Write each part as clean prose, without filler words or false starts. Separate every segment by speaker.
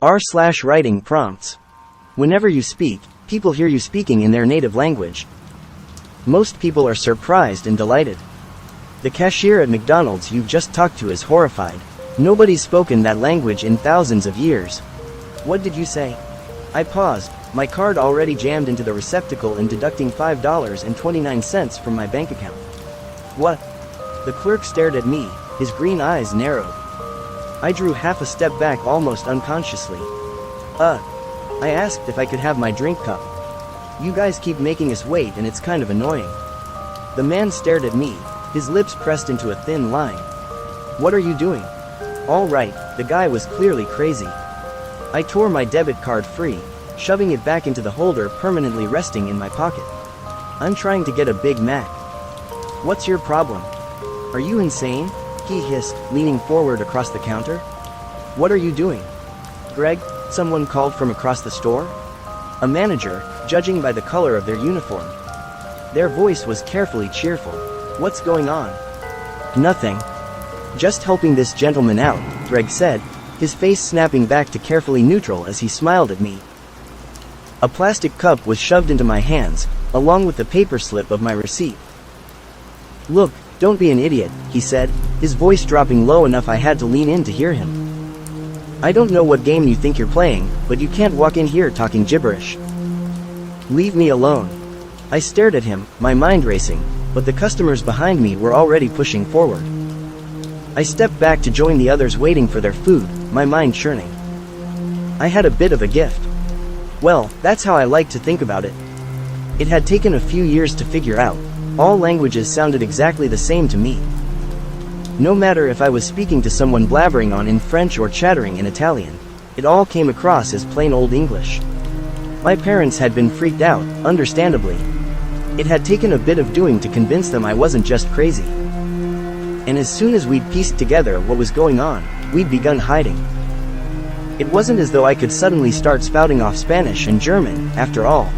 Speaker 1: R/writing prompts. Whenever you speak, people hear you speaking in their native language. Most people are surprised and delighted. The cashier at McDonald's you've just talked to is horrified. Nobody's spoken that language in thousands of years. What did you say? I paused, my card already jammed into the receptacle and deducting $5.29 from my bank account. What? The clerk stared at me, his green eyes narrowed. I drew half a step back almost unconsciously. I asked if I could have my drink cup. You guys keep making us wait and it's kind of annoying. The man stared at me, his lips pressed into a thin line. What are you doing? All right, the guy was clearly crazy. I tore my debit card free, shoving it back into the holder permanently resting in my pocket. I'm trying to get a Big Mac. What's your problem? Are you insane? He hissed, leaning forward across the counter. What are you doing? Greg, someone called from across the store? A manager, judging by the color of their uniform. Their voice was carefully cheerful. What's going on? Nothing. Just helping this gentleman out, Greg said, his face snapping back to carefully neutral as he smiled at me. A plastic cup was shoved into my hands, along with the paper slip of my receipt. Look, don't be an idiot, he said, his voice dropping low enough I had to lean in to hear him. I don't know what game you think you're playing, but you can't walk in here talking gibberish. Leave me alone. I stared at him, my mind racing, but the customers behind me were already pushing forward. I stepped back to join the others waiting for their food, my mind churning. I had a bit of a gift. Well, that's how I like to think about it. It had taken a few years to figure out. All languages sounded exactly the same to me. No matter if I was speaking to someone blabbering on in French or chattering in Italian, it all came across as plain old English. My parents had been freaked out, understandably. It had taken a bit of doing to convince them I wasn't just crazy. And as soon as we'd pieced together what was going on, we'd begun hiding. It wasn't as though I could suddenly start spouting off Spanish and German, after all.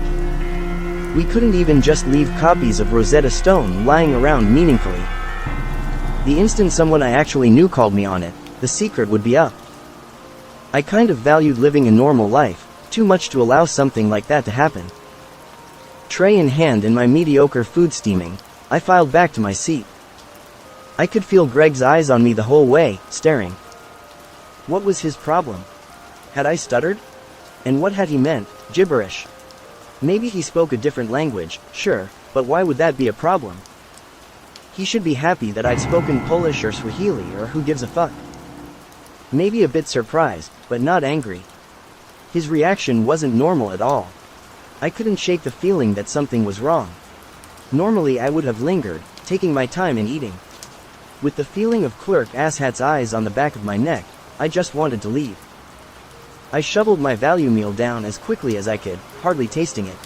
Speaker 1: We couldn't even just leave copies of Rosetta Stone lying around meaningfully. The instant someone I actually knew called me on it, the secret would be up. I kind of valued living a normal life, too much to allow something like that to happen. Tray in hand and my mediocre food steaming, I filed back to my seat. I could feel Greg's eyes on me the whole way, staring. What was his problem? Had I stuttered? And what had he meant, gibberish? Maybe he spoke a different language, sure, but why would that be a problem? He should be happy that I'd spoken Polish or Swahili or who gives a fuck. Maybe a bit surprised, but not angry. His reaction wasn't normal at all. I couldn't shake the feeling that something was wrong. Normally I would have lingered, taking my time in eating. With the feeling of clerk asshat's eyes on the back of my neck, I just wanted to leave. I shoveled my value meal down as quickly as I could, hardly tasting it.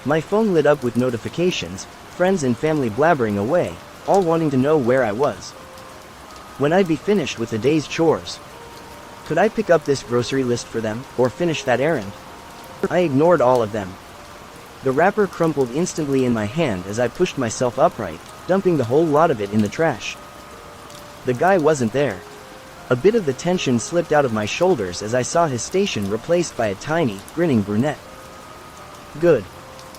Speaker 1: My phone lit up with notifications, friends and family blabbering away, all wanting to know where I was. When I'd be finished with the day's chores. Could I pick up this grocery list for them, or finish that errand? I ignored all of them. The wrapper crumpled instantly in my hand as I pushed myself upright, dumping the whole lot of it in the trash. The guy wasn't there. A bit of the tension slipped out of my shoulders as I saw his station replaced by a tiny, grinning brunette. Good.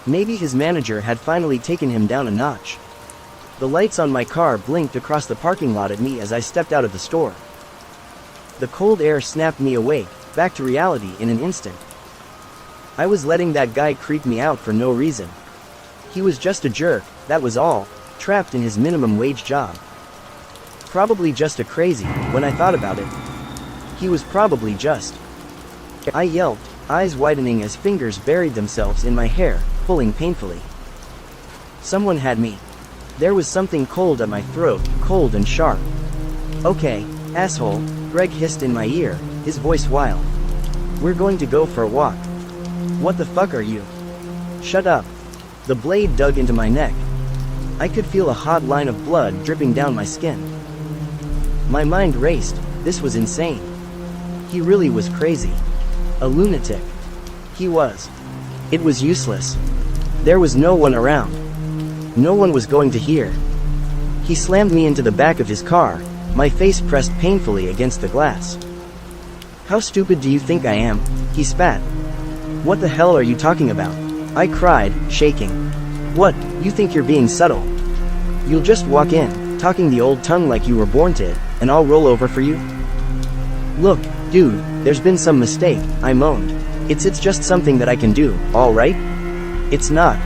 Speaker 1: Maybe his manager had finally taken him down a notch. The lights on my car blinked across the parking lot at me as I stepped out of the store. The cold air snapped me awake, back to reality in an instant. I was letting that guy creep me out for no reason. He was just a jerk, that was all, trapped in his minimum wage job. Probably just a crazy, when I thought about it. He was probably just. I yelped, eyes widening as fingers buried themselves in my hair, pulling painfully. Someone had me. There was something cold at my throat, cold and sharp. Okay, asshole, Greg hissed in my ear, his voice wild. We're going to go for a walk. What the fuck are you? Shut up. The blade dug into my neck. I could feel a hot line of blood dripping down my skin. My mind raced, this was insane. He really was crazy. A lunatic. He was. It was useless. There was no one around. No one was going to hear. He slammed me into the back of his car, my face pressed painfully against the glass. How stupid do you think I am? He spat. What the hell are you talking about? I cried, shaking. What, you think you're being subtle? You'll just walk in, talking the old tongue like you were born to it, and I'll roll over for you? Look, dude, there's been some mistake, I moaned. It's just something that I can do, all right? It's not.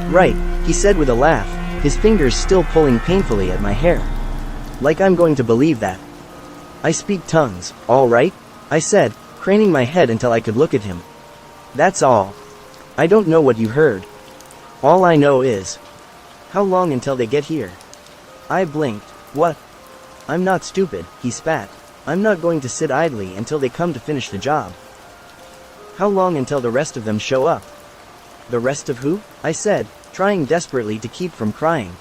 Speaker 1: Right, he said with a laugh, his fingers still pulling painfully at my hair. Like I'm going to believe that. I speak tongues, all right? I said, craning my head until I could look at him. That's all. I don't know what you heard. All I know is... How long until they get here? I blinked. What? I'm not stupid, he spat. I'm not going to sit idly until they come to finish the job. How long until the rest of them show up? The rest of who? I said, trying desperately to keep from crying.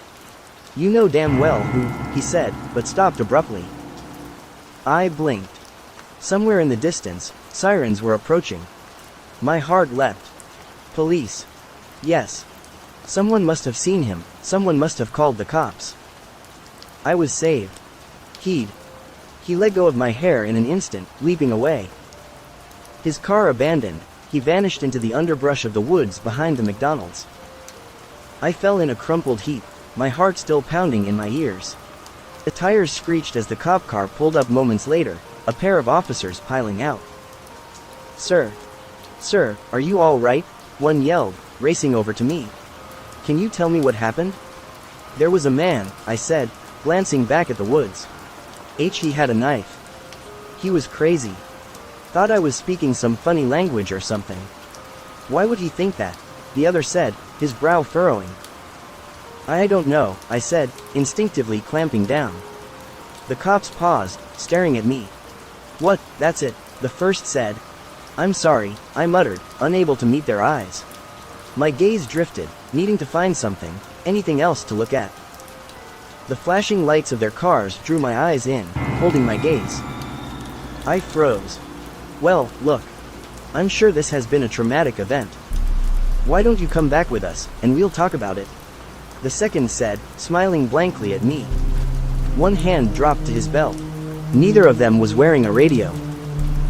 Speaker 1: You know damn well who, he said, but stopped abruptly. I blinked. Somewhere in the distance, sirens were approaching. My heart leapt. Police. Yes. Someone must have seen him, someone must have called the cops. I was saved. He let go of my hair in an instant, leaping away. His car abandoned, he vanished into the underbrush of the woods behind the McDonald's. I fell in a crumpled heap, my heart still pounding in my ears. The tires screeched as the cop car pulled up moments later, a pair of officers piling out. Sir, are you all right? One yelled, racing over to me. Can you tell me what happened? There was a man, I said, glancing back at the woods. He had a knife. He was crazy. Thought I was speaking some funny language or something. Why would he think that? The other said, his brow furrowing. I don't know, I said, instinctively clamping down. The cops paused, staring at me. What, that's it, the first said. I'm sorry, I muttered, unable to meet their eyes. My gaze drifted, needing to find something, anything else to look at. The flashing lights of their cars drew my eyes in, holding my gaze. I froze. Well, look. I'm sure this has been a traumatic event. Why don't you come back with us, and we'll talk about it? The second said, smiling blankly at me. One hand dropped to his belt. Neither of them was wearing a radio.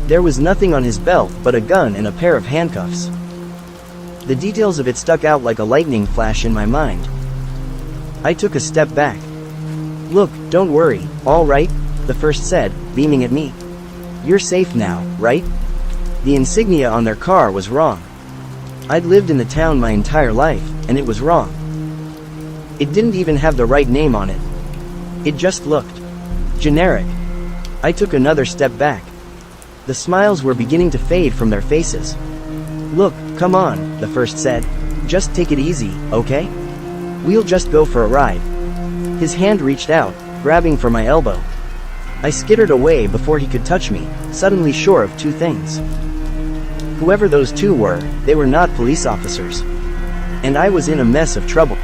Speaker 1: There was nothing on his belt but a gun and a pair of handcuffs. The details of it stuck out like a lightning flash in my mind. I took a step back. Look, don't worry, all right, the first said, beaming at me. You're safe now, right? The insignia on their car was wrong. I'd lived in the town my entire life, and it was wrong. It didn't even have the right name on it. It just looked generic. I took another step back. The smiles were beginning to fade from their faces. Look, come on, the first said. Just take it easy, okay? We'll just go for a ride. His hand reached out, grabbing for my elbow. I skittered away before he could touch me, suddenly sure of two things. Whoever those two were, they were not police officers. And I was in a mess of trouble.